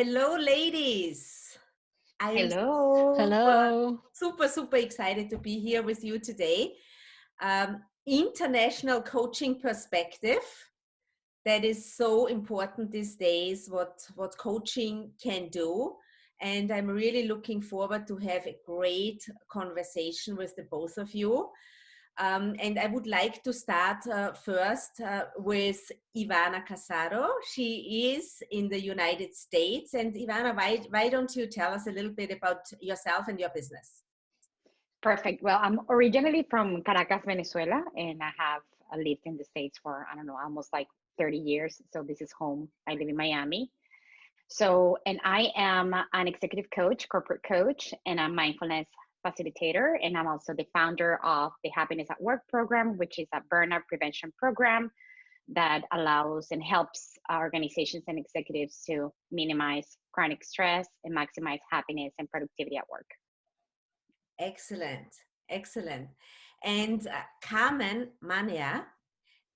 Hello, ladies. I am Hello. Hello. super excited to be here with you today. International coaching perspective. That is so important these days, what coaching can do. And I'm really looking forward to have a great conversation with the both of you. And I would like to start first with Ivanna Casado. She is in the United States. And Ivanna, why don't you tell us a little bit about yourself and your business? Perfect. Well, I'm originally from Caracas, Venezuela, and I have lived in the States for, I don't know, almost like 30 years. So this is home. I live in Miami. And I am an executive coach, corporate coach, and a mindfulness facilitator. And I'm also the founder of the Happiness at Work program, which is a burnout prevention program that allows and helps organizations and executives to minimize chronic stress and maximize happiness and productivity at work. Excellent. And Carmen, Manea,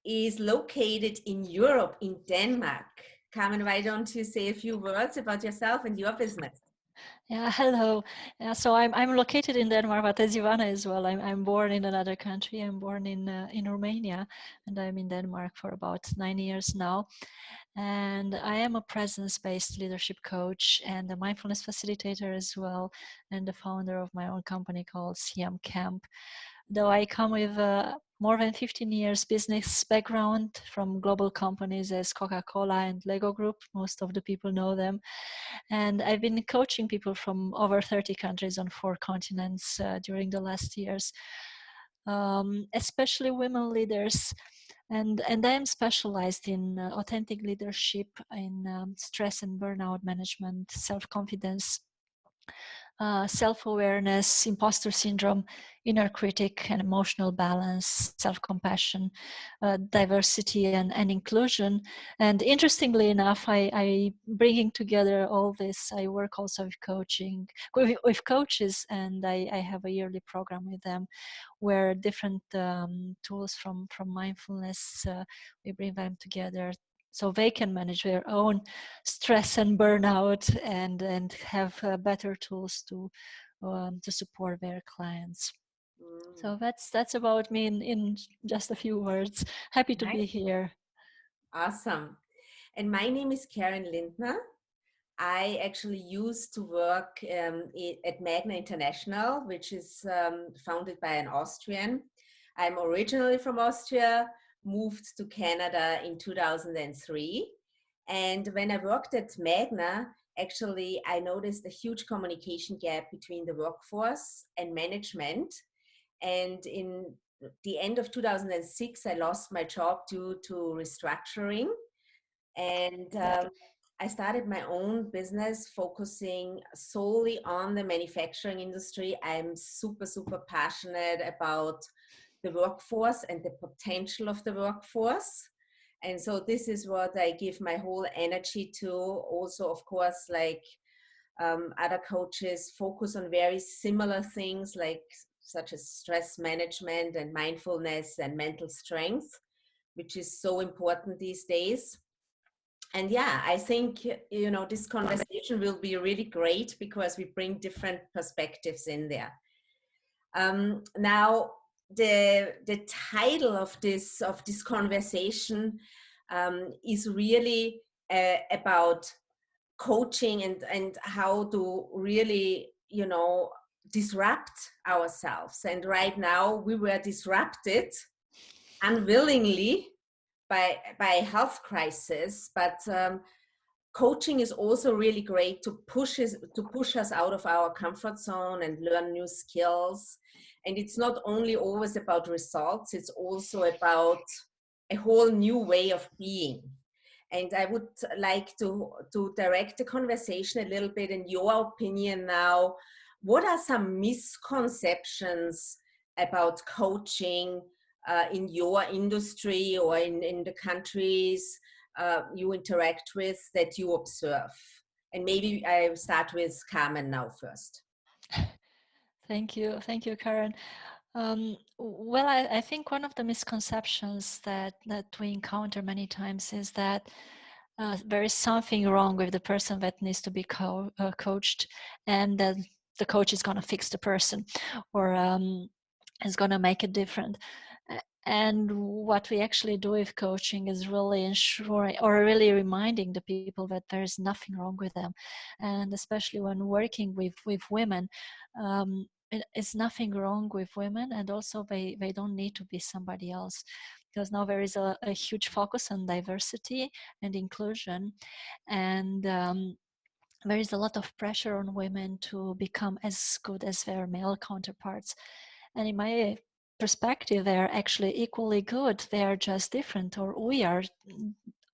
is located in Europe, in Denmark. Carmen, why don't you say a few words about yourself and your business? Yeah, hello. So I'm located in Denmark, but as Ivanna as well. I'm born in another country. I'm born in Romania, and I'm in Denmark for about 9 years now. And I am a presence-based leadership coach and a mindfulness facilitator as well, and the founder of my own company called CM Camp. Though I come with more than 15 years business background from global companies as Coca-Cola and Lego Group. Most of the people know them. And I've been coaching people from over 30 countries on 4 continents during the last years, especially women leaders. And I am specialized in authentic leadership, in stress and burnout management, self-confidence, self-awareness, imposter syndrome, inner critic, and emotional balance, self-compassion, diversity, and inclusion. And interestingly enough, I bringing together all this. I work also with coaching, with coaches, and I have a yearly program with them, where different tools from mindfulness, we bring them together so they can manage their own stress and burnout and have better tools to support their clients. So that's about me in just a few words. Happy to be Nice. here. Awesome. And my name is Karin Lindner. I actually used to work at Magna International, which is founded by an Austrian. I'm originally from Austria, moved to Canada in 2003. And when I worked at Magna, actually, I noticed a huge communication gap between the workforce and management. And in the end of 2006, I lost my job due to restructuring. And I started my own business focusing solely on the manufacturing industry. I'm super passionate about the workforce and the potential of the workforce. And so this is what I give my whole energy to. Also, of course, like other coaches focus on very similar things like such as stress management and mindfulness and mental strength, which is so important these days. And yeah, I think, this conversation will be really great because we bring different perspectives in there. Now, the title of this conversation is really about coaching and how to really, disrupt ourselves. And right now we were disrupted unwillingly by health crisis, but coaching is also really great to push us out of our comfort zone and learn new skills. And it's not only always about results, it's also about a whole new way of being. And I would like to direct the conversation a little bit in your opinion now. What are some misconceptions about coaching in your industry or in the countries you interact with that you observe? And maybe I start with Carmen now first. Thank you, Karin. Well, I think one of the misconceptions that we encounter many times is that there is something wrong with the person that needs to be coached, and then the coach is going to fix the person, or is going to make it different. And what we actually do with coaching is really ensuring or really reminding the people that there is nothing wrong with them. And especially when working with women, it's nothing wrong with women, and also they don't need to be somebody else, because now there is a huge focus on diversity and inclusion, and there is a lot of pressure on women to become as good as their male counterparts. And in my perspective, they are actually equally good. They are just different, or we are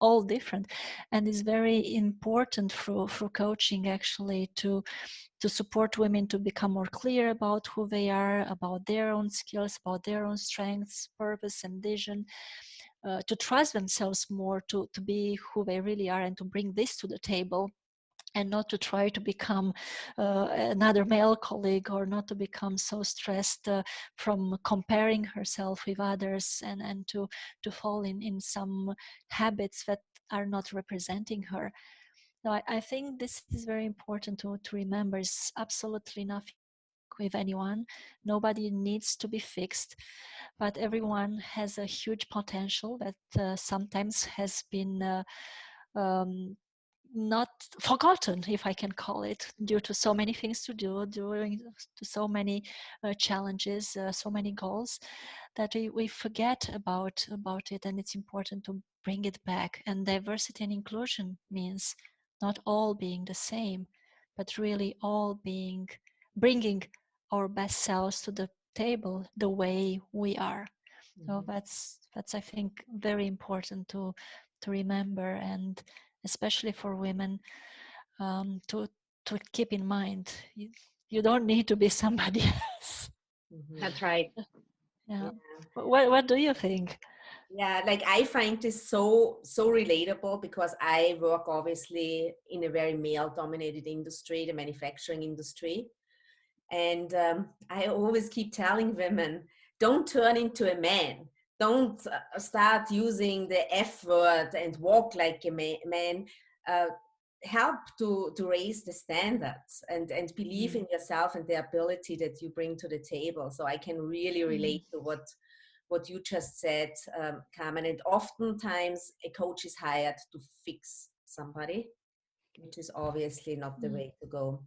all different. And it's very important for coaching actually to support women to become more clear about who they are, about their own skills, about their own strengths, purpose, and vision, to trust themselves more, to be who they really are, and to bring this to the table, and not to try to become another male colleague, or not to become so stressed from comparing herself with others, and to fall in some habits that are not representing her. So I think this is very important to remember. It's absolutely nothing with anyone. Nobody needs to be fixed, but everyone has a huge potential that sometimes has been um, not forgotten, if I can call it, due to so many things to do, due to so many challenges, so many goals, that we forget about it. And it's important to bring it back. And diversity and inclusion means not all being the same, but really all bringing our best selves to the table the way we are. So that's I think very important to remember, and especially for women, to keep in mind. You don't need to be somebody else. That's right. Yeah. Yeah. What do you think? Yeah, like I find this so relatable, because I work obviously in a very male dominated industry, the manufacturing industry. And I always keep telling women, don't turn into a man. Don't start using the F word and walk like a man. Uh, Help to raise the standards, and believe in yourself and the ability that you bring to the table. So I can really relate to what you just said, Carmen. And oftentimes a coach is hired to fix somebody, which is obviously not the way to go.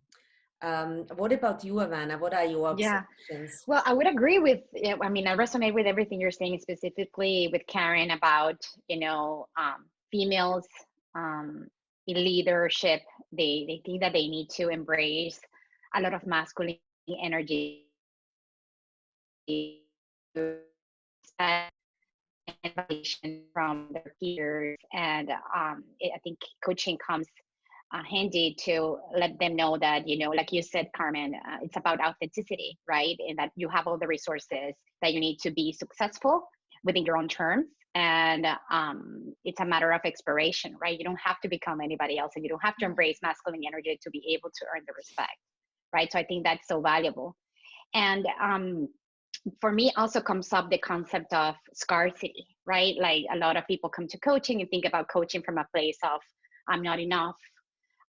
What about you, Ivanna? What are your Yeah. observations? Well, I would agree with, I mean, I resonate with everything you're saying, specifically with Karen about, females um, in leadership. They think that they need to embrace a lot of masculine energy and validation from their peers. And I think coaching comes handy to let them know that, like you said, Carmen, it's about authenticity, right? And that you have all the resources that you need to be successful within your own terms. And it's a matter of exploration, right? You don't have to become anybody else, and you don't have to embrace masculine energy to be able to earn the respect, right? So I think that's so valuable. And for me also comes up the concept of scarcity, right? Like a lot of people come to coaching and think about coaching from a place of, I'm not enough,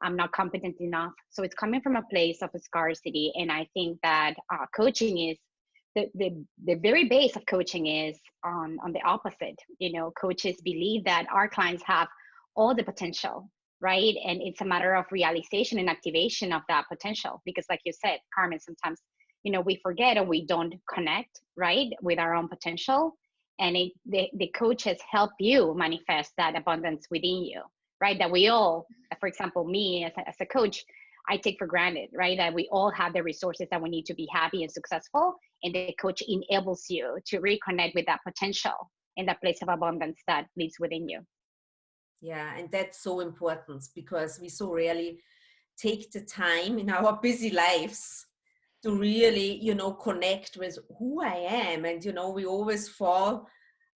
I'm not competent enough. So it's coming from a place of a scarcity. And I think that coaching is the very base of coaching is on the opposite. Coaches believe that our clients have all the potential, right? And it's a matter of realization and activation of that potential. Because like you said, Carmen, sometimes we forget, or we don't connect, right, with our own potential. And the coaches help you manifest that abundance within you, right? That we all, for example, me as a coach, I take for granted, right, that we all have the resources that we need to be happy and successful. And the coach enables you to reconnect with that potential in that place of abundance that lives within you. Yeah, and that's so important, because we so rarely take the time in our busy lives to really, connect with who I am. And, we always fall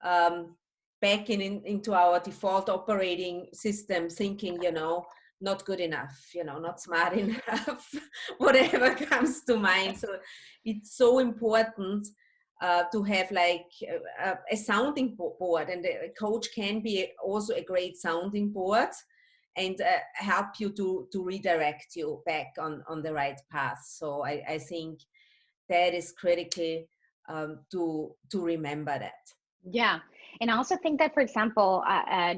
back into our default operating system, thinking, not good enough, not smart enough, whatever comes to mind. So it's so important to have like a sounding board, and a coach can be also a great sounding board, and help you to redirect you back on the right path. So I think that is critical, to remember that. Yeah. And I also think that, for example, at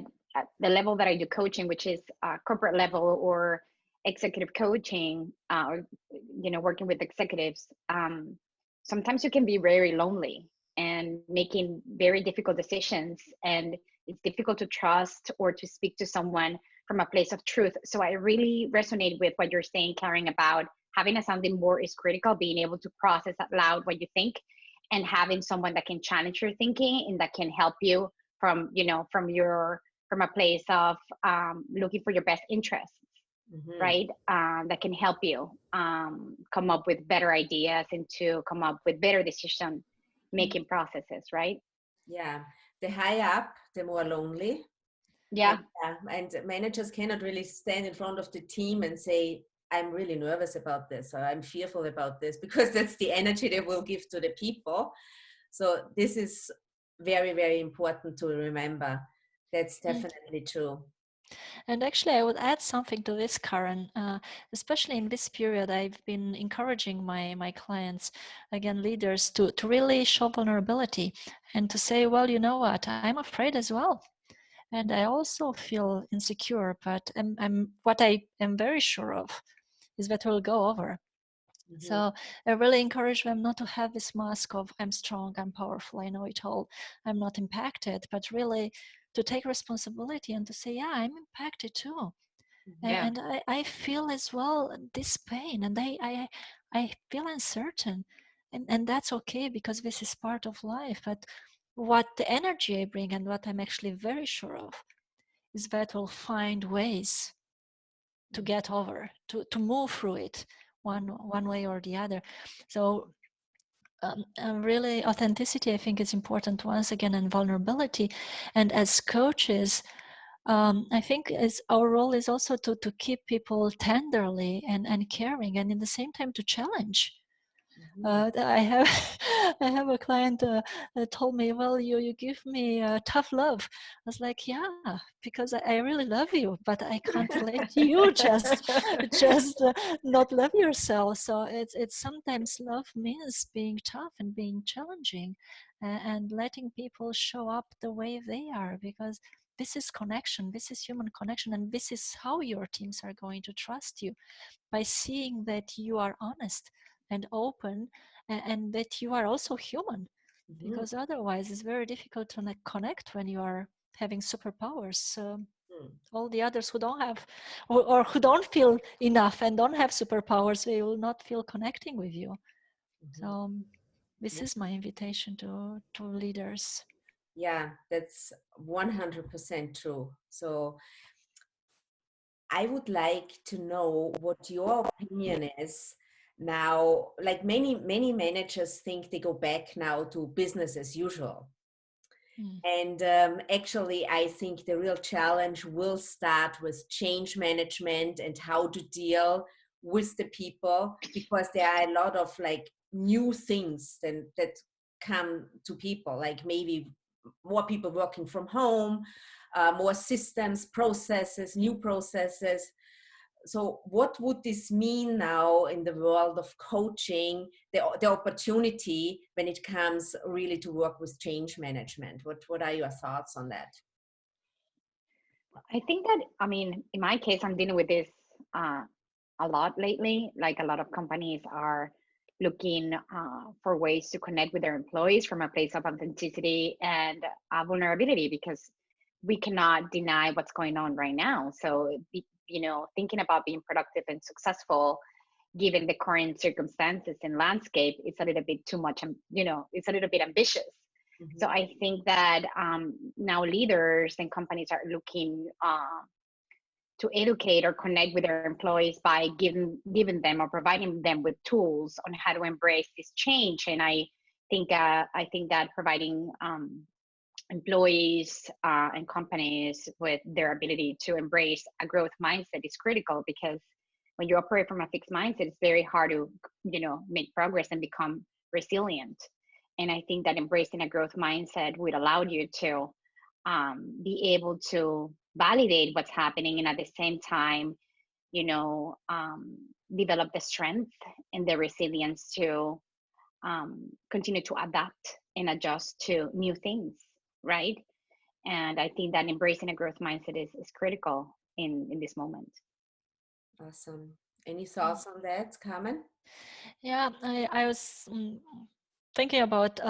the level that I do coaching, which is corporate level or executive coaching, or, working with executives, sometimes you can be very lonely and making very difficult decisions. And it's difficult to trust or to speak to someone from a place of truth. So I really resonate with what you're saying, Karin, about having a sounding board is critical, being able to process out loud what you think, and having someone that can challenge your thinking and that can help you from from a place of looking for your best interests, Mm-hmm. right? That can help you come up with better ideas and to come up with better decision making processes, right? Yeah, the higher up, the more lonely. Yeah. And managers cannot really stand in front of the team and say, I'm really nervous about this, or I'm fearful about this, because that's the energy they will give to the people. So this is very, very important to remember. That's definitely true. And actually, I would add something to this, Karin. Especially in this period, I've been encouraging my clients, again, leaders, to really show vulnerability and to say, well, you know what, I'm afraid as well. And I also feel insecure, but what I am very sure of is that will go over. Mm-hmm. So I really encourage them not to have this mask of I'm strong, I'm powerful, I know it all, I'm not impacted, but really to take responsibility and to say, yeah, I'm impacted too. Yeah. And I feel as well this pain, and I feel uncertain. And that's okay, because this is part of life. But what the energy I bring and what I'm actually very sure of is that we'll find ways to get over, to move through it one way or the other. So really authenticity, I think, is important once again, and vulnerability. And as coaches, I think our role is also to keep people tenderly and caring, and in the same time to challenge. I have I have a client told me, well, you give me tough love. I was like, yeah, because I really love you, but I can't let you just not love yourself. So it's sometimes love means being tough and being challenging, and letting people show up the way they are, because this is connection, this is human connection, and this is how your teams are going to trust you, by seeing that you are honest and open, and that you are also human. Mm-hmm. Because otherwise it's very difficult to connect when you are having superpowers. All the others who don't have, or who don't feel enough and don't have superpowers, they will not feel connecting with you. So this is my invitation to leaders. Yeah, that's 100% true. So I would like to know what your opinion is now. Like many managers think they go back now to business as usual. And actually, I think the real challenge will start with change management and how to deal with the people, because there are a lot of like new things that come to people, like maybe more people working from home, more systems, processes, new processes. So what would this mean now in the world of coaching, the opportunity when it comes really to work with change management? What are your thoughts on that? I think that, I mean, in my case, I'm dealing with this uh, a lot lately. Like, a lot of companies are looking for ways to connect with their employees from a place of authenticity and vulnerability, because we cannot deny what's going on right now. So, thinking about being productive and successful given the current circumstances and landscape, it's a little bit too much, it's a little bit ambitious. So I think that now leaders and companies are looking to educate or connect with their employees by giving them or providing them with tools on how to embrace this change. And I think that providing employees and companies with their ability to embrace a growth mindset is critical, because when you operate from a fixed mindset, it's very hard to make progress and become resilient. And I think that embracing a growth mindset would allow you to be able to validate what's happening, and at the same time, develop the strength and the resilience to continue to adapt and adjust to new things, right? And I think that embracing a growth mindset is critical in this moment. Awesome. Any thoughts on that, Carmen? Yeah, I was thinking about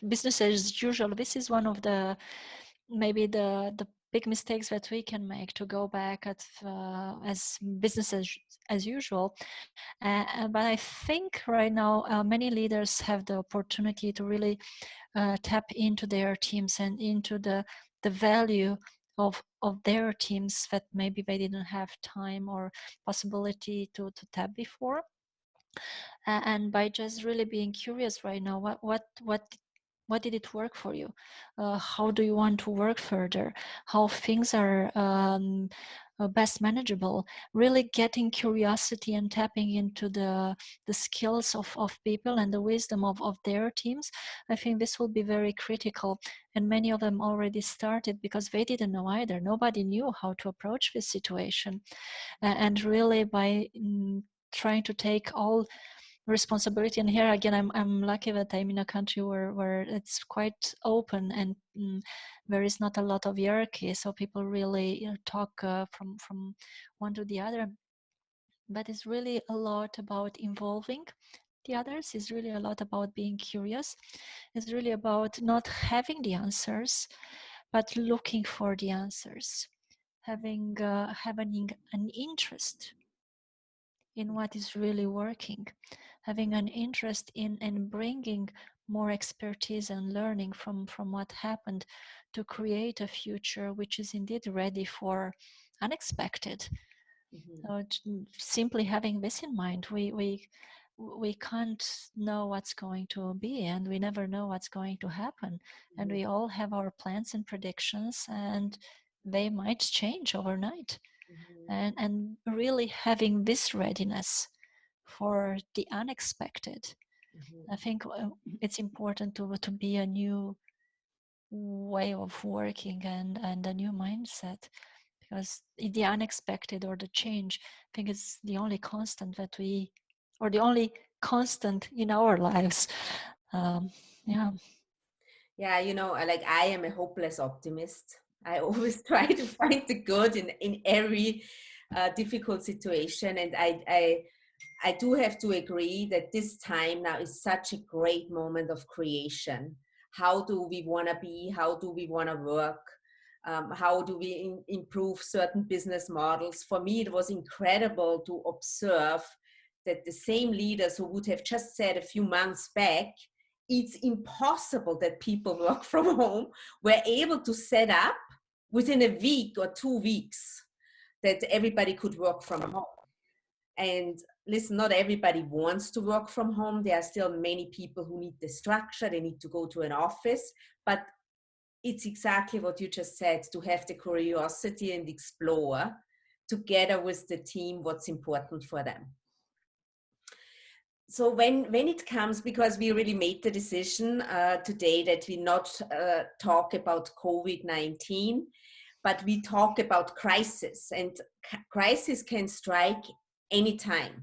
business as usual. This is one of the maybe the big mistakes that we can make, to go back at as business as usual. But I think right now many leaders have the opportunity to really tap into their teams and into the value of their teams that maybe they didn't have time or possibility to tap before. And by just really being curious right now, what did it work for you? How do you want to work further? How things are best manageable? Really getting curiosity and tapping into the skills of people and the wisdom of their teams. I think this will be very critical. And many of them already started because they didn't know either. Nobody knew how to approach this situation. And really by trying to take all responsibility, and here again I'm lucky that I'm in a country where it's quite open, and there is not a lot of hierarchy, so people really talk from one to the other. But it's really a lot about involving the others. It's really a lot about being curious. It's really about not having the answers, but looking for the answers, having an interest in what is really working, having an interest in bringing more expertise and learning from what happened, to create a future which is indeed ready for unexpected. So simply having this in mind, we can't know what's going to be, and we never know what's going to happen. And we all have our plans and predictions, and they might change overnight. And really having this readiness for the unexpected, I think it's important to be a new way of working and a new mindset, because the unexpected or the change, I think, is the only constant that we, or the only constant in our lives. Yeah. Yeah, like I am a hopeless optimist. I always try to find the good in every difficult situation, and I do have to agree that this time now is such a great moment of creation. How do we want to be? How do we want to work? How do we improve certain business models? For me, it was incredible to observe that the same leaders who would have just said a few months back, it's impossible that people work from home, were able to set up within a week or 2 weeks that everybody could work from home. And listen, not everybody wants to work from home. There are still many people who need the structure. They need to go to an office. But it's exactly what you just said, to have the curiosity and explore together with the team what's important for them. So when it comes, because we really made the decision today that we not talk about COVID-19, but we talk about crisis, and crisis can strike anytime.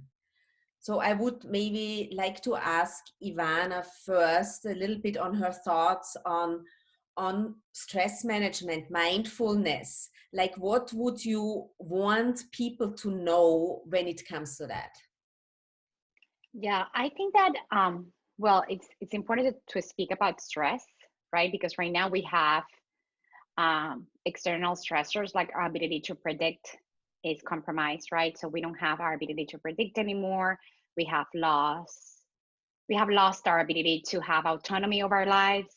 So I would maybe like to ask Ivanna first a little bit on her thoughts on stress management, mindfulness. Like, what would you want people to know when it comes to that? Yeah, I think that well, it's important to speak about stress, right? Because right now we have external stressors, like our ability to predict is compromised, right? So we don't have our ability to predict anymore. We have lost our ability to have autonomy of our lives,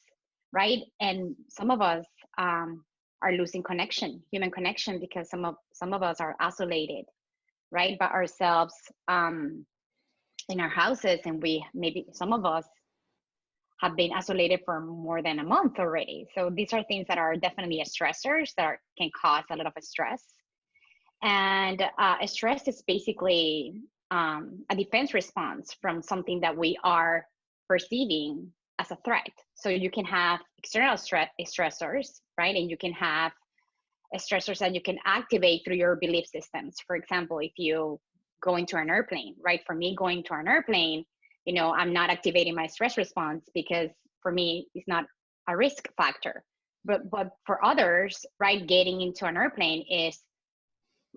right? And some of us are losing connection, human connection, because some of us are isolated, right, by ourselves in our houses, and we maybe some of us have been isolated for more than a month already. So these are things that are definitely stressors that can cause a lot of stress. And stress is basically a defense response from something that we are perceiving as a threat. So you can have external stressors, right? And you can have stressors that you can activate through your belief systems. For example, if you go into an airplane, right? For me, going to an airplane, I'm not activating my stress response because for me, it's not a risk factor. But for others, right, getting into an airplane is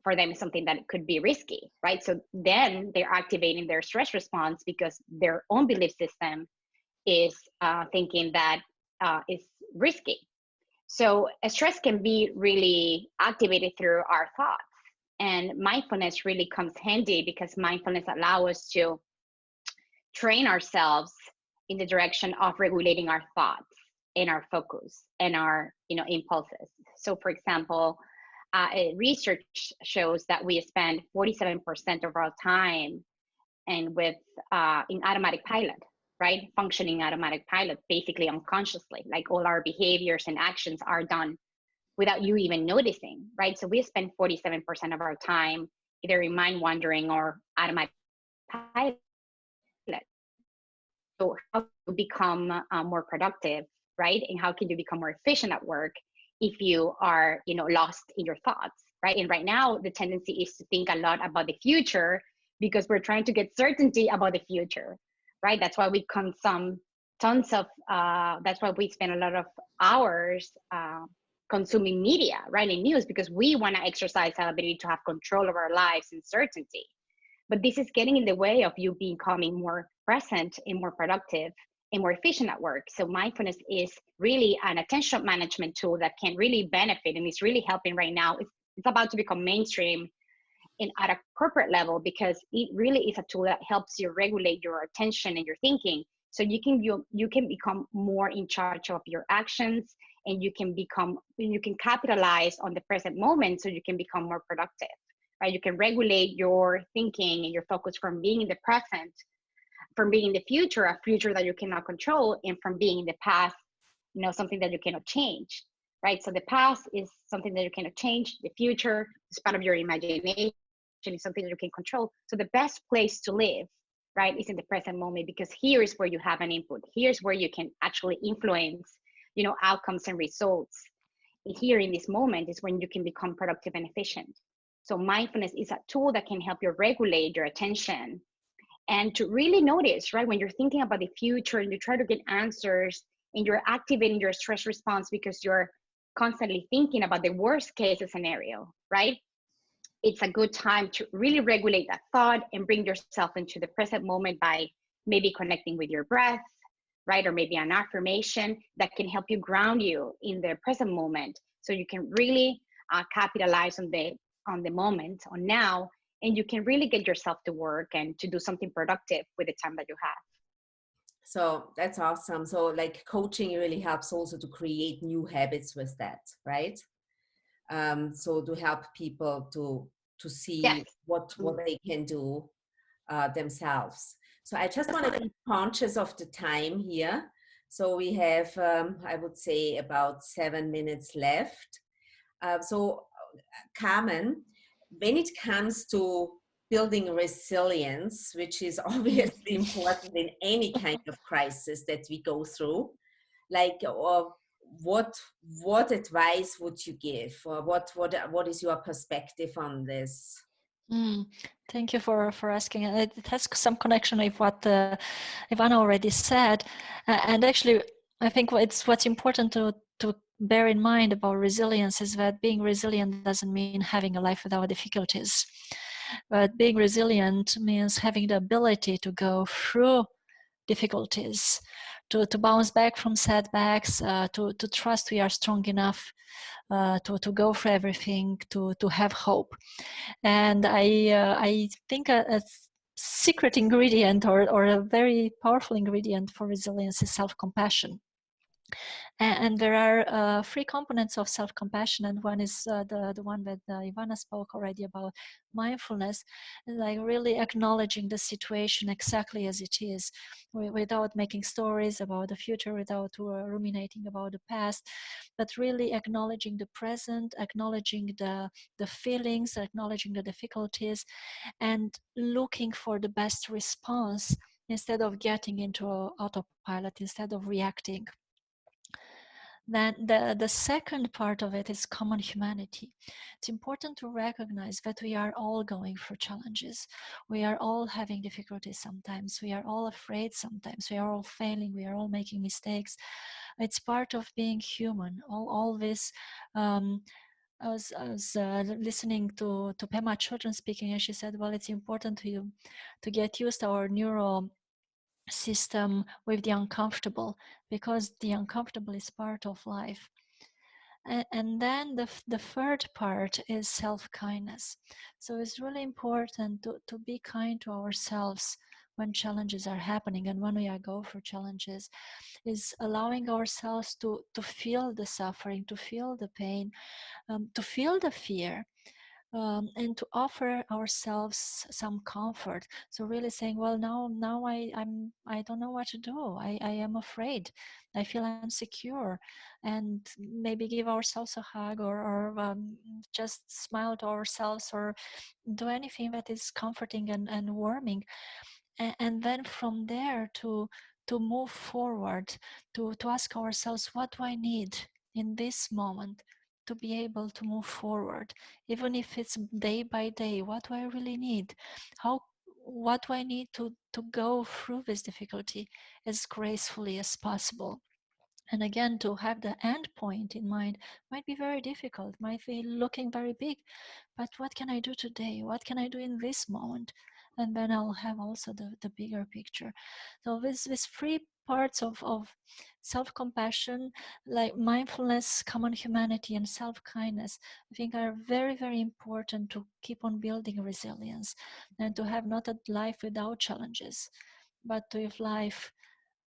for them something that could be risky, right? So then they're activating their stress response because their own belief system is thinking that is risky. So stress can be really activated through our thoughts. And mindfulness really comes handy because mindfulness allows us to train ourselves in the direction of regulating our thoughts and our focus and our impulses. So for example, research shows that we spend 47% of our time and with in automatic pilot, right? Functioning automatic pilot, basically unconsciously, like all our behaviors and actions are done without you even noticing, right? So we spend 47% of our time either in mind wandering or automatic pilot. So how to become more productive, right? And how can you become more efficient at work if you are, lost in your thoughts, right? And right now, the tendency is to think a lot about the future because we're trying to get certainty about the future, right? That's why we consume tons of, that's why we spend a lot of hours consuming media, right? And news, because we want to exercise our ability to have control of our lives and certainty. But this is getting in the way of you becoming more present and more productive and more efficient at work. So mindfulness is really an attention management tool that can really benefit and is really helping right now. It's about to become mainstream at a corporate level because it really is a tool that helps you regulate your attention and your thinking. So you can become more in charge of your actions, and you can capitalize on the present moment so you can become more productive. Right? You can regulate your thinking and your focus from being in the present, from being in the future, a future that you cannot control, and from being in the past, something that you cannot change, right? So the past is something that you cannot change. The future is part of your imagination, is something that you can control. So the best place to live, right, is in the present moment, because here is where you have an input. Here's where you can actually influence, outcomes and results. And here in this moment is when you can become productive and efficient. So mindfulness is a tool that can help you regulate your attention and to really notice, right, when you're thinking about the future and you try to get answers and you're activating your stress response because you're constantly thinking about the worst case scenario, right? It's a good time to really regulate that thought and bring yourself into the present moment by maybe connecting with your breath, right? Or maybe an affirmation that can help you ground you in the present moment so you can really capitalize on the moment, on now, and you can really get yourself to work and to do something productive with the time that you have. So that's awesome. So like coaching really helps also to create new habits with that, right? So to help people to see Yes. what they can do themselves. So I just want to be conscious of the time here. So we have, I would say, about 7 minutes left. So Carmen, when it comes to building resilience, which is obviously important in any kind of crisis that we go through, like what advice would you give, or what is your perspective on this? Thank you for asking. It has some connection with what Ivanna already said, and actually, I think what's important to bear in mind about resilience is that being resilient doesn't mean having a life without difficulties, but being resilient means having the ability to go through difficulties, to bounce back from setbacks, to trust we are strong enough to go for everything, to have hope. And I think a secret ingredient or a very powerful ingredient for resilience is self-compassion. And there are three components of self-compassion, and one is the one that Ivanna spoke already about, mindfulness, like really acknowledging the situation exactly as it is, without making stories about the future, without ruminating about the past, but really acknowledging the present, acknowledging the feelings, acknowledging the difficulties, and looking for the best response instead of getting into autopilot, instead of reacting. Then the second part of it is common humanity. It's important to recognize that we are all going through challenges. We are all having difficulties sometimes. We are all afraid sometimes. We are all failing. We are all making mistakes. It's part of being human. All this. I was listening to Pema Children speaking, and she said, "Well, it's important to get used to our neuro system with the uncomfortable, because the uncomfortable is part of life." And then the third part is self-kindness. So it's really important to be kind to ourselves when challenges are happening, and when we are go through challenges, is allowing ourselves to feel the suffering, to feel the pain, to feel the fear, and to offer ourselves some comfort. So really saying, well, now I don't know what to do. I am afraid. I feel insecure, and maybe give ourselves a hug, or just smile to ourselves, or do anything that is comforting and warming. And then from there to move forward, to ask ourselves, what do I need in this moment to be able to move forward, even if it's day by day. What do I really need? What do I need to go through this difficulty as gracefully as possible? And again, to have the end point in mind might be very difficult, might be looking very big, but what can I do today? What can I do in this moment? And then I'll have also the bigger picture. So this three parts of self-compassion, like mindfulness, common humanity, and self-kindness, I think are very, very important to keep on building resilience, and to have not a life without challenges, but to have life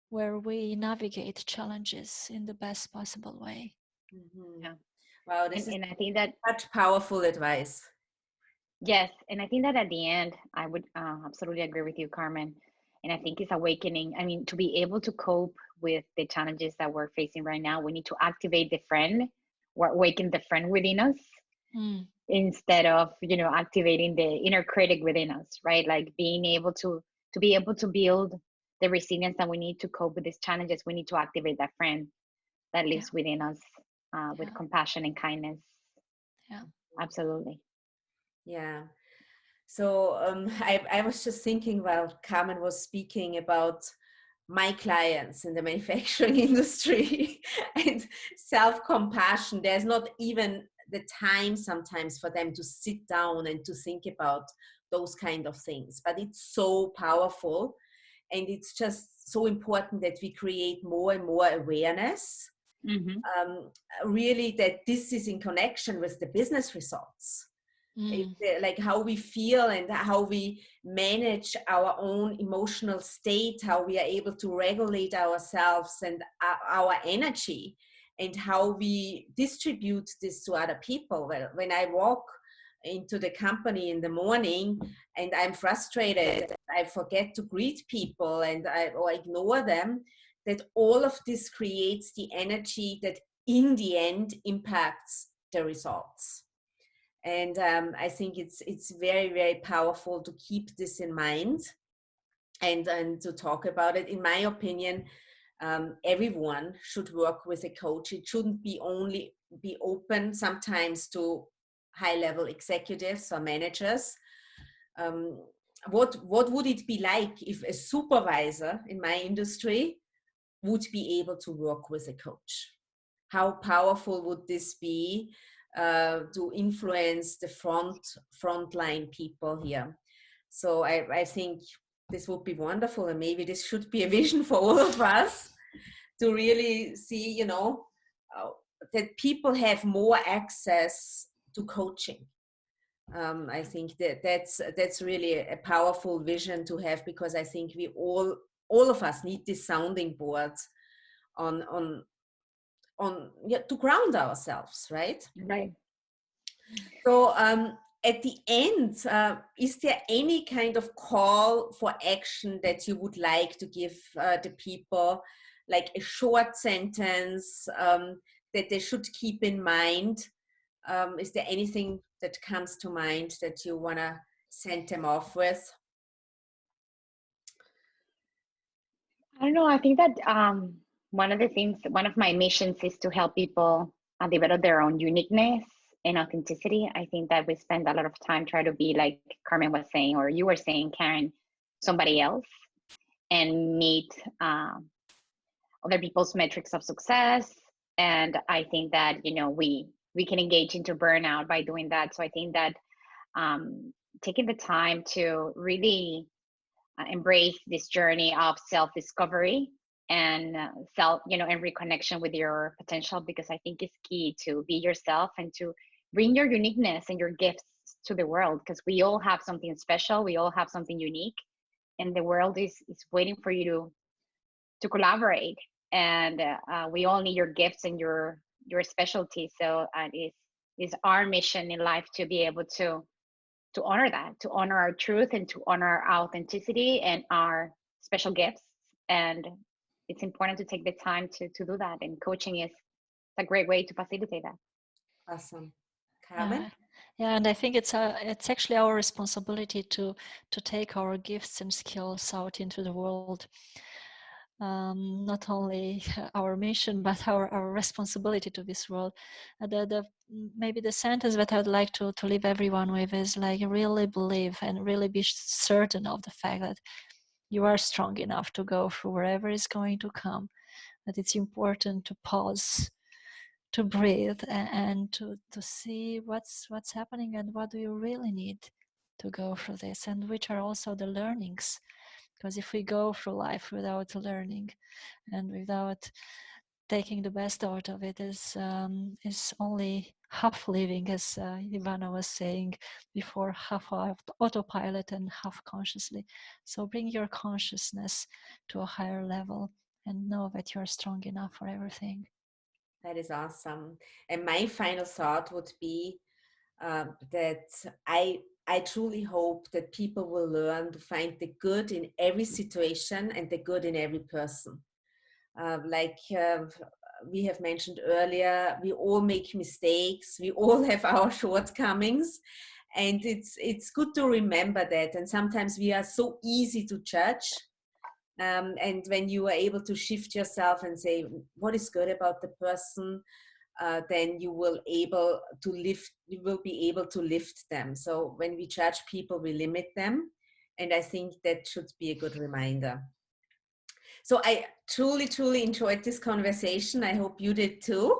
where we navigate challenges in the best possible way. Mm-hmm. Yeah. Wow, this is And I think that, such powerful advice. yes, and I think that at the end, I would absolutely agree with you, Carmen. And I think it's awakening. I mean, to be able to cope with the challenges that we're facing right now, we need to activate the friend, or awaken the friend within us, Mm, instead of, activating the inner critic within us, right? Like being able to be able to build the resilience that we need to cope with these challenges. We need to activate that friend that yeah, lives within us, with yeah, compassion and kindness. yeah. Absolutely. Yeah. So I was just thinking while Carmen was speaking about my clients in the manufacturing industry and self-compassion. There's not even the time sometimes for them to sit down and to think about those kind of things, but it's so powerful, and it's just so important that we create more and more awareness, Mm-hmm. um, really, that this is in connection with the business results. Mm, Like how we feel and how we manage our own emotional state, how we are able to regulate ourselves and our energy, and how we distribute this to other people. Well, when I walk into the company in the morning and I'm frustrated, I forget to greet people or ignore them, that all of this creates the energy that in the end impacts the results. And I think it's very, very powerful to keep this in mind, and to talk about it. In my opinion, everyone should work with a coach. It shouldn't be only be open sometimes to high level executives or managers. um, what would it be like if a supervisor in my industry would be able to work with a coach? How powerful would this be to influence the frontline people here? So I think this would be wonderful, and maybe this should be a vision for all of us to really see, uh, that people have more access to coaching. I think that's really a powerful vision to have, because I think we all of us need this sounding board on yeah, to ground ourselves, right? Right. So at the end, is there any kind of call for action that you would like to give the people, like a short sentence that they should keep in mind? Is there anything that comes to mind that you want to send them off with? I don't know. I think that one of the things, one of my missions is to help people develop their own uniqueness and authenticity. I think that we spend a lot of time trying to be, like Carmen was saying, or you were saying, Karen, somebody else, and meet other people's metrics of success. And I think that, you know, we can engage into burnout by doing that. So I think that taking the time to really embrace this journey of self-discovery and self, you know, and reconnection with your potential, because I think it's key to be yourself and to bring your uniqueness and your gifts to the world, because we all have something special, we all have something unique, and the world is waiting for you to collaborate. And we all need your gifts and your specialty. So it's our mission in life to be able to honor that, to honor our truth, and to honor our authenticity and our special gifts. And it's important to take the time to do that. And coaching is a great way to facilitate that. Awesome. Carmen? Yeah, and I think it's actually our responsibility to take our gifts and skills out into the world. Not only our mission, but our responsibility to this world. Maybe the sentence that I'd like to leave everyone with is like, really believe and really be certain of the fact that you are strong enough to go through wherever is going to come. That it's important to pause, to breathe, and to see what's happening and what do you really need to go through this, and which are also the learnings. Because if we go through life without learning and without taking the best out of it, is only half living, as Ivanna was saying before, half autopilot and half consciously. So bring your consciousness to a higher level and know that you're strong enough for everything. That is awesome. And my final thought would be that I truly hope that people will learn to find the good in every situation and the good in every person. Like we have mentioned earlier, we all make mistakes, we all have our shortcomings, and it's good to remember that. And sometimes we are so easy to judge. And when you are able to shift yourself and say what is good about the person, then you will be able to lift them. So when we judge people, we limit them, and I think that should be a good reminder. So I truly enjoyed this conversation. I hope you did too,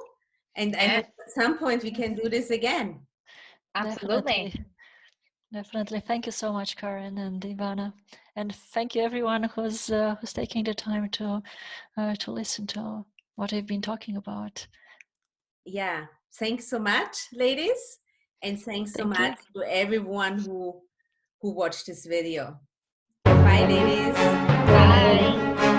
and I hope at some point we can do this again. Absolutely. Definitely. Thank you so much, Karin and Ivanna, and thank you everyone who's taking the time to listen to what we've been talking about. Yeah, thanks so much, ladies, and thanks so much to everyone who watched this video. Bye, ladies. Bye.